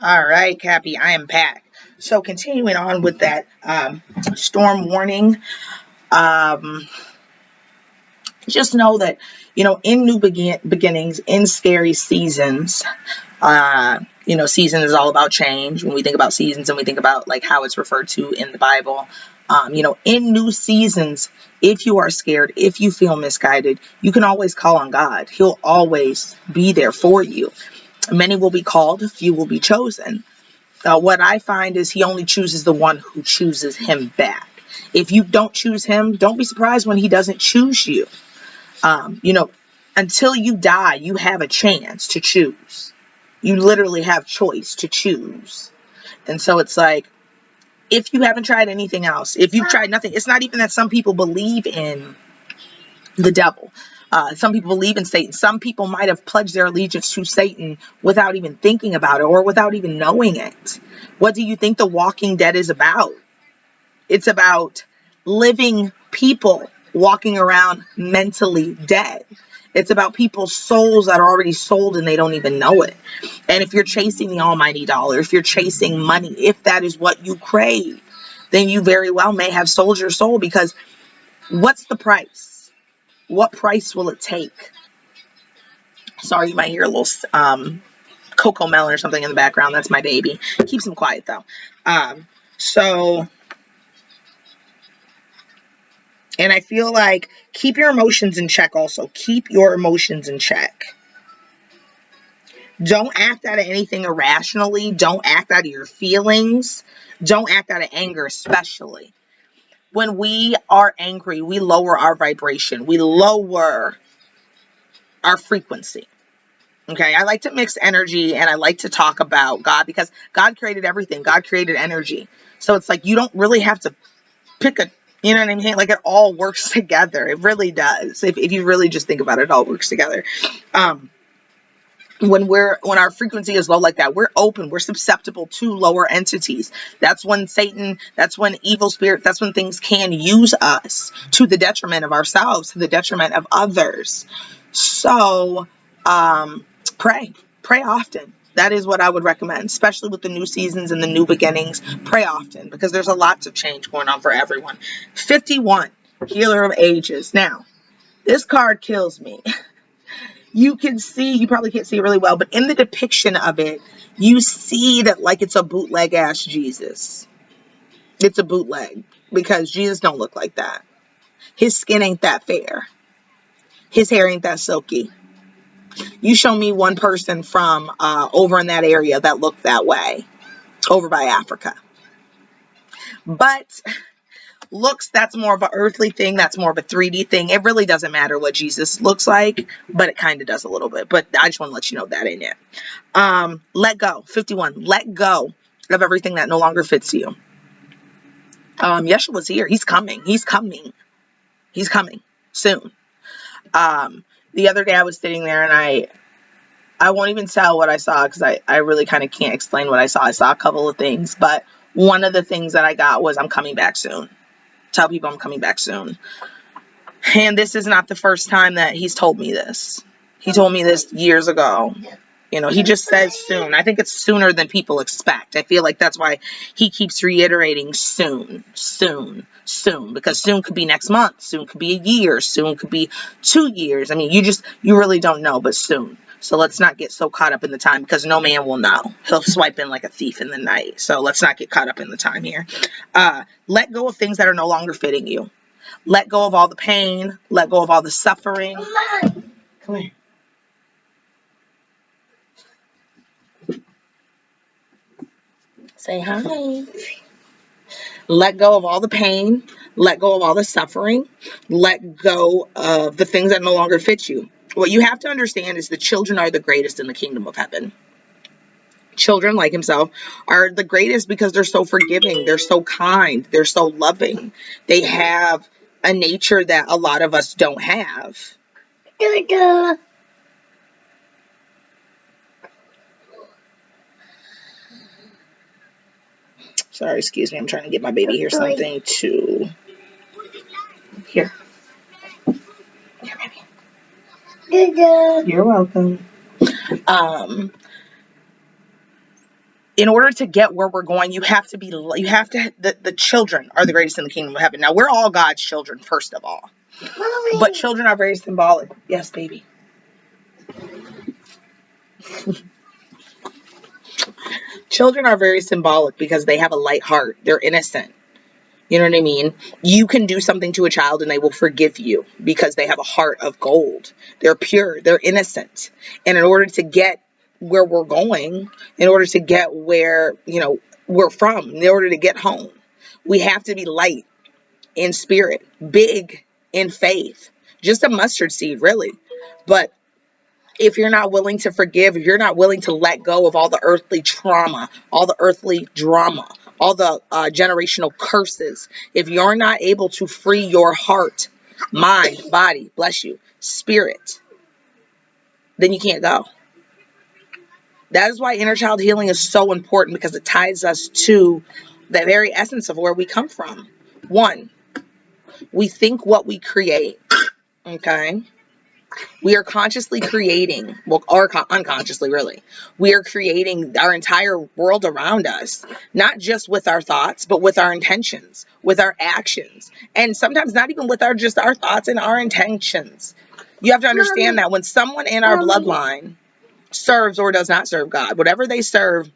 All right, Cappy, I am back. So continuing on with that storm warning, um, just know that, in new beginnings, in scary seasons, season is all about change. When we think about seasons and we think about like how it's referred to in the Bible, in new seasons, if you are scared, if you feel misguided, you can always call on God. He'll always be there for you. Many will be called, few will be chosen. What I find is he only chooses the one who chooses him back. If you don't choose him, don't be surprised when he doesn't choose you. Until you die, you have a chance to choose. You literally have choice to choose. And so it's like, if you haven't tried anything else, if you've tried nothing, it's not even that some people believe in the devil. Some people believe in Satan. Some people might have pledged their allegiance to Satan without even thinking about it or without even knowing it. What do you think The Walking Dead is about? It's about living people walking around mentally dead. It's about people's souls that are already sold and they don't even know it. And if you're chasing the almighty dollar, if you're chasing money, if that is what you crave, then you very well may have sold your soul, because what's the price? What price will it take? Sorry, you might hear a little cocoa melon or something in the background. That's my baby. Keeps him quiet though. So, and I feel like keep your emotions in check also. Keep your emotions in check. Don't act out of anything irrationally. Don't act out of your feelings. Don't act out of anger, especially. When we are angry, we lower our vibration. We lower our frequency. Okay, I like to mix energy and I like to talk about God, because God created everything. God created energy. So it's like you don't really have to pick a, you know what I mean? Like it all works together. It really does. If you really just think about it, it all works together. When our frequency is low like that, we're open, we're susceptible to lower entities. That's when Satan, that's when evil spirits, that's when things can use us to the detriment of ourselves, to the detriment of others. So pray often. That is what I would recommend, especially with the new seasons and the new beginnings. Pray often, because there's a lot of change going on for everyone. 51, Healer of Ages. Now, this card kills me. You can see, you probably can't see it really well, but in the depiction of it, you see that like it's a bootleg ass Jesus. It's a bootleg, because Jesus don't look like that. His skin ain't that fair. His hair ain't that silky. You show me one person from over in that area that looked that way, over by Africa. But looks, that's more of an earthly thing. That's more of a 3D thing. It really doesn't matter what Jesus looks like, but it kind of does a little bit. But I just want to let you know that ain't it. Let go. 51. Let go of everything that no longer fits you. Yeshua's here. He's coming. He's coming. He's coming soon. The other day I was sitting there and I won't even tell what I saw, because I really kind of can't explain what I saw. I saw a couple of things, but one of the things that I got was I'm coming back soon. Tell people I'm coming back soon. And this is not the first time that he's told me this. He told me this years ago. He just says soon. I think it's sooner than people expect. I feel like that's why he keeps reiterating soon, soon, soon, because soon could be next month. Soon could be a year. Soon could be 2 years. I mean, you really don't know, but soon. So let's not get so caught up in the time, because no man will know. He'll swipe in like a thief in the night. So let's not get caught up in the time here. Let go of things that are no longer fitting you. Let go of all the pain. Let go of all the suffering. Come here. Say hi. Let go of all the pain. Let go of all the suffering. Let go of the things that no longer fit you. What you have to understand is the children are the greatest in the kingdom of heaven. Children like himself are the greatest because they're so forgiving. They're so kind. They're so loving. They have a nature that a lot of us don't have. Sorry, excuse me. I'm trying to get my baby here something to... Here. Here, baby. You're welcome. in order to get where we're going, the children are the greatest in the kingdom of heaven. Now, we're all God's children, first of all. Mommy. But children are very symbolic. Yes, baby. Children are very symbolic because they have a light heart. They're innocent. You know what I mean? You can do something to a child and they will forgive you because they have a heart of gold. They're pure. They're innocent. And in order to get where we're going, in order to get where, we're from, in order to get home, we have to be light in spirit, big in faith, just a mustard seed, really. But if you're not willing to forgive, if you're not willing to let go of all the earthly trauma, all the earthly drama, all the generational curses, if you're not able to free your heart, mind, body, bless you, spirit, then you can't go. That is why inner child healing is so important, because it ties us to the very essence of where we come from. One, we think what we create, okay? We are consciously creating, well, or unconsciously, really. We are creating our entire world around us, not just with our thoughts, but with our intentions, with our actions, and sometimes not even with just our thoughts and our intentions. You have to understand that when someone in our bloodline serves or does not serve God, whatever they serve,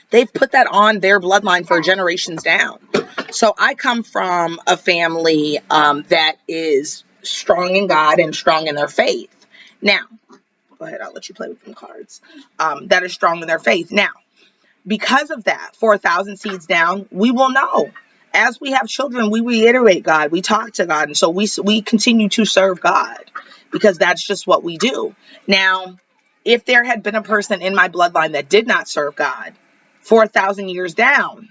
they've put that on their bloodline for generations down. So I come from a family that is strong in God and strong in their faith. Now, go ahead, I'll let you play with some cards. That is strong in their faith. Now, because of that, for 1,000 seeds down, we will know. As we have children, we reiterate God, we talk to God, and so we continue to serve God, because that's just what we do. Now, if there had been a person in my bloodline that did not serve God for 1,000 years down,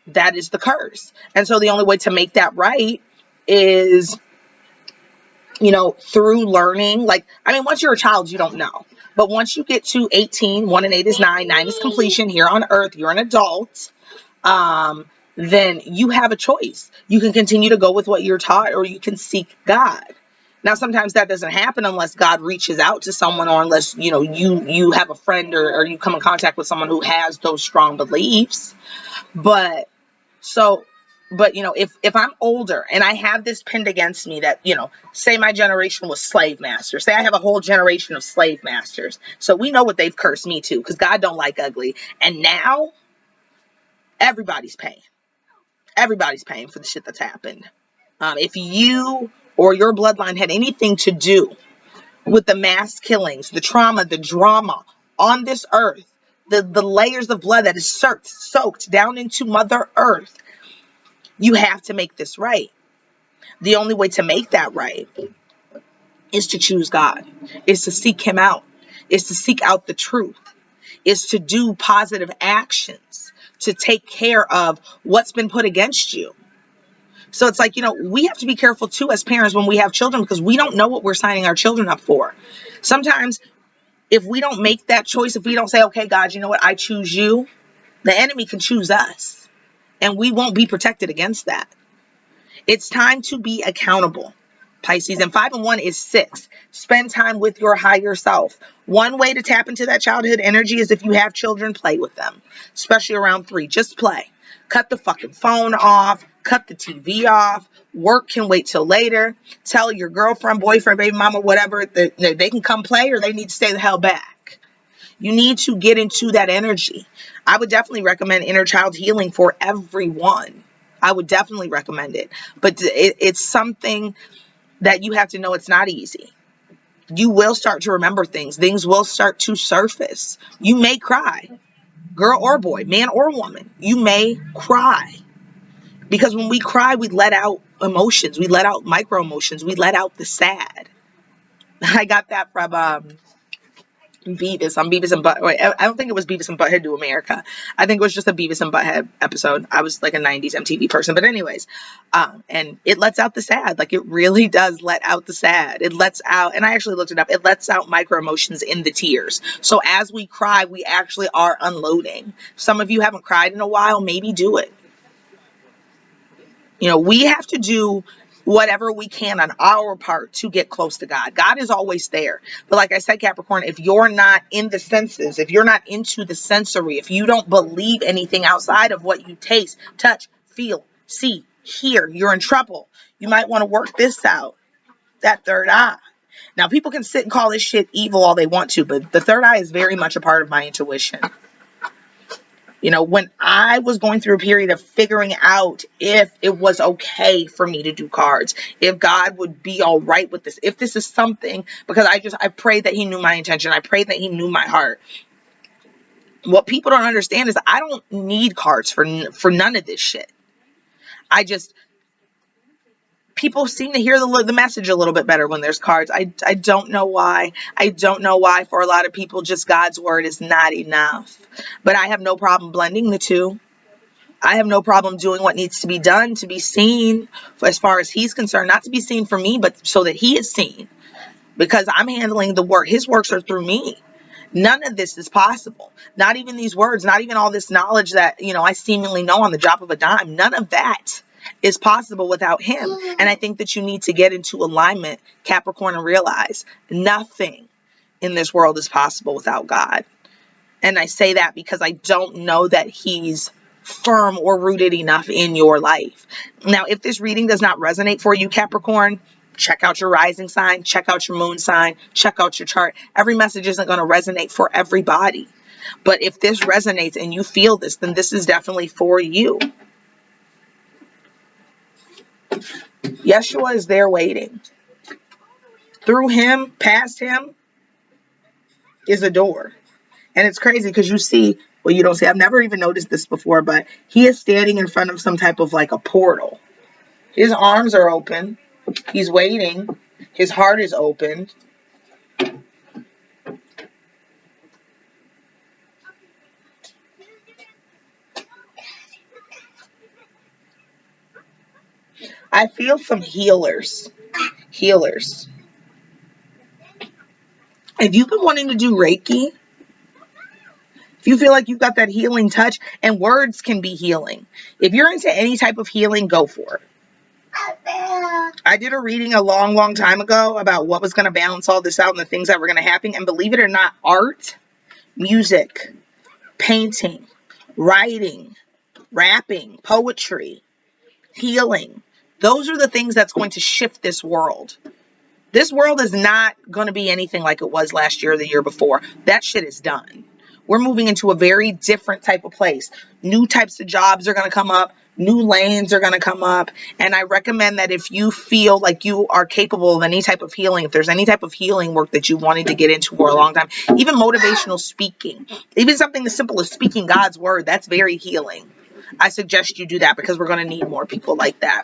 that is the curse. And so the only way to make that right is, through learning. Once you're a child, you don't know. But once you get to 18, 1 and 8 is 9, 9 is completion here on earth, you're an adult, then you have a choice. You can continue to go with what you're taught, or you can seek God. Now, sometimes that doesn't happen unless God reaches out to someone, or unless, you have a friend or you come in contact with someone who has those strong beliefs. But if I'm older and I have this pinned against me that, say my generation was slave masters, say I have a whole generation of slave masters. So we know what they've cursed me to, because God don't like ugly. And now everybody's paying. Everybody's paying for the shit that's happened. If you or your bloodline had anything to do with the mass killings, the trauma, the drama on this earth, the layers of blood that is soaked down into Mother Earth, you have to make this right. The only way to make that right is to choose God, is to seek Him out, is to seek out the truth, is to do positive actions, to take care of what's been put against you. So it's like, we have to be careful too as parents when we have children, because we don't know what we're signing our children up for. Sometimes if we don't make that choice, if we don't say, okay, God, you know what, I choose you, the enemy can choose us, and we won't be protected against that. It's time to be accountable, Pisces. And 5 and 1 is 6. Spend time with your higher self. One way to tap into that childhood energy is, if you have children, play with them, especially around 3. Just play. Cut the fucking phone off. Cut the TV off. Work can wait till later. Tell your girlfriend, boyfriend, baby mama, whatever, that they can come play, or they need to stay the hell back. You need to get into that energy. I would definitely recommend inner child healing for everyone. I would definitely recommend it. But it's something that you have to know it's not easy. You will start to remember things. Things will start to surface. You may cry. Girl or boy, man or woman. You may cry. Because when we cry, we let out emotions. We let out micro emotions. We let out the sad. I got that from Beavis on Beavis and Butthead. I don't think it was Beavis and Butthead Do America. I think it was just a Beavis and Butthead episode. I was like a 90s MTV person. But anyways, and it lets out the sad. Like, it really does let out the sad. It lets out, and I actually looked it up, it lets out micro emotions in the tears. So as we cry, we actually are unloading. Some of you haven't cried in a while. Maybe do it. We have to do whatever we can on our part to get close to God. God is always there. But like I said, Capricorn, if you're not in the senses, if you're not into the sensory, if you don't believe anything outside of what you taste, touch, feel, see, hear, you're in trouble. You might want to work this out, that third eye. Now, people can sit and call this shit evil all they want to, but the third eye is very much a part of my intuition. You know, when I was going through a period of figuring out if it was okay for me to do cards, if God would be all right with this, if this is something, because I prayed that he knew my intention. I prayed that he knew my heart. What people don't understand is I don't need cards for none of this shit. People seem to hear the message a little bit better when there's cards. I don't know why. I don't know why for a lot of people, just God's word is not enough. But I have no problem blending the two. I have no problem doing what needs to be done to be seen as far as he's concerned, not to be seen for me, but so that he is seen, because I'm handling the work. His works are through me. None of this is possible. Not even these words, not even all this knowledge that, I seemingly know on the drop of a dime. None of that is possible without him. And I think that you need to get into alignment, Capricorn, and realize nothing in this world is possible without God. And I say that because I don't know that he's firm or rooted enough in your life. Now, if this reading does not resonate for you, Capricorn, check out your rising sign, check out your moon sign, check out your chart. Every message isn't going to resonate for everybody. But if this resonates and you feel this, then this is definitely for you. Yeshua is there waiting. Through him, past him, is a door. And it's crazy because you see, well, you don't see, I've never even noticed this before, but he is standing in front of some type of like a portal. His arms are open. He's waiting. His heart is open. I feel some healers. Healers. If you've been wanting to do Reiki, if you feel like you've got that healing touch, and words can be healing. If you're into any type of healing, go for it. I did a reading a long, long time ago about what was going to balance all this out and the things that were going to happen. And believe it or not, art, music, painting, writing, rapping, poetry, healing, those are the things that's going to shift this world. This world is not going to be anything like it was last year or the year before. That shit is done. We're moving into a very different type of place. New types of jobs are going to come up. New lanes are going to come up. And I recommend that if you feel like you are capable of any type of healing, if there's any type of healing work that you wanted to get into for a long time, even motivational speaking, even something as simple as speaking God's word, that's very healing. I suggest you do that because we're going to need more people like that.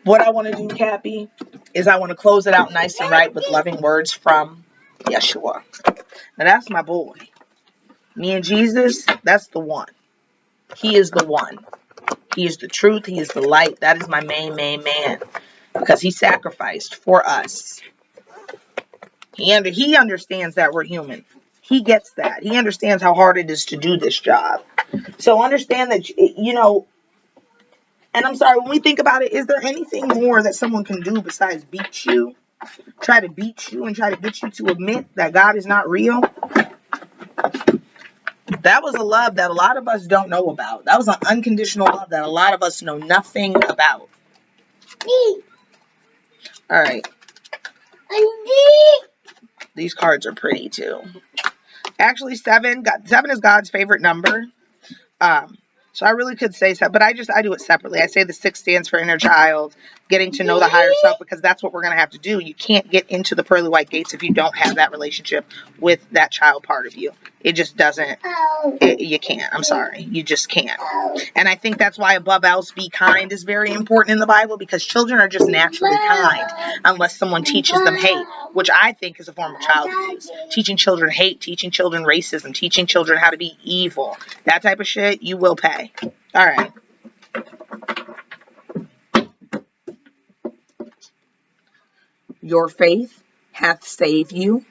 What I want to do, Cappy, is I want to close it out nice and right with loving words from Yeshua. Now, that's my boy. Me and Jesus, that's the one. He is the one. He is the truth. He is the light. That is my main man. Because he sacrificed for us. He understands that we're human. He gets that. He understands how hard it is to do this job. So understand that, and I'm sorry, when we think about it, is there anything more that someone can do besides beat you? Try to beat you and try to get you to admit that God is not real? That was a love that a lot of us don't know about. That was an unconditional love that a lot of us know nothing about. All right. These cards are pretty too. Actually, 7 is God's favorite number. So I really could say so, but I do it separately. I say the 6 stands for inner child, getting to know the higher self, because that's what we're going to have to do. You can't get into the pearly white gates if you don't have that relationship with that child part of you. It just doesn't. You can't. I'm sorry. You just can't. And I think that's why above else, be kind is very important in the Bible, because children are just naturally kind unless someone teaches them hate, which I think is a form of child abuse. Teaching children hate, teaching children racism, teaching children how to be evil, that type of shit, you will pay. All right. Your faith hath saved you.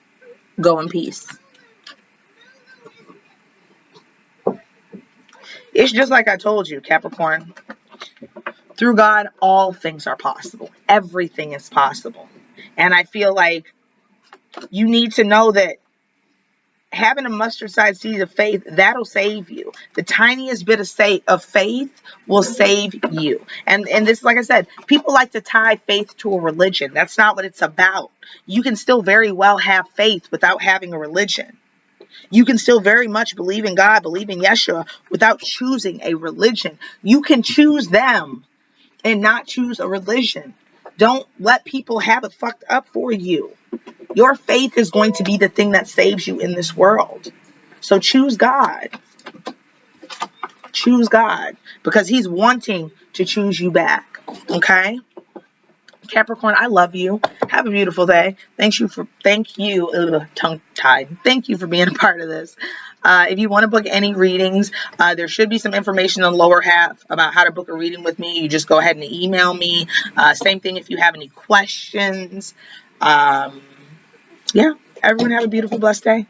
Go in peace. It's just like I told you, Capricorn. Through God, all things are possible. Everything is possible. And I feel like you need to know that having a mustard size seed of faith, that'll save you. The tiniest bit of faith will save you. And this, like I said, people like to tie faith to a religion. That's not what it's about. You can still very well have faith without having a religion. You can still very much believe in God, believe in Yeshua without choosing a religion. You can choose them and not choose a religion. Don't let people have it fucked up for you. Your faith is going to be the thing that saves you in this world. So choose God. Choose God, because he's wanting to choose you back. Okay? Capricorn, I love you. Have a beautiful day. Thank you, tongue tied. Thank you for being a part of this. If you want to book any readings, there should be some information in the lower half about how to book a reading with me. You just go ahead and email me. Same thing if you have any questions. Yeah, everyone have a beautiful, blessed day.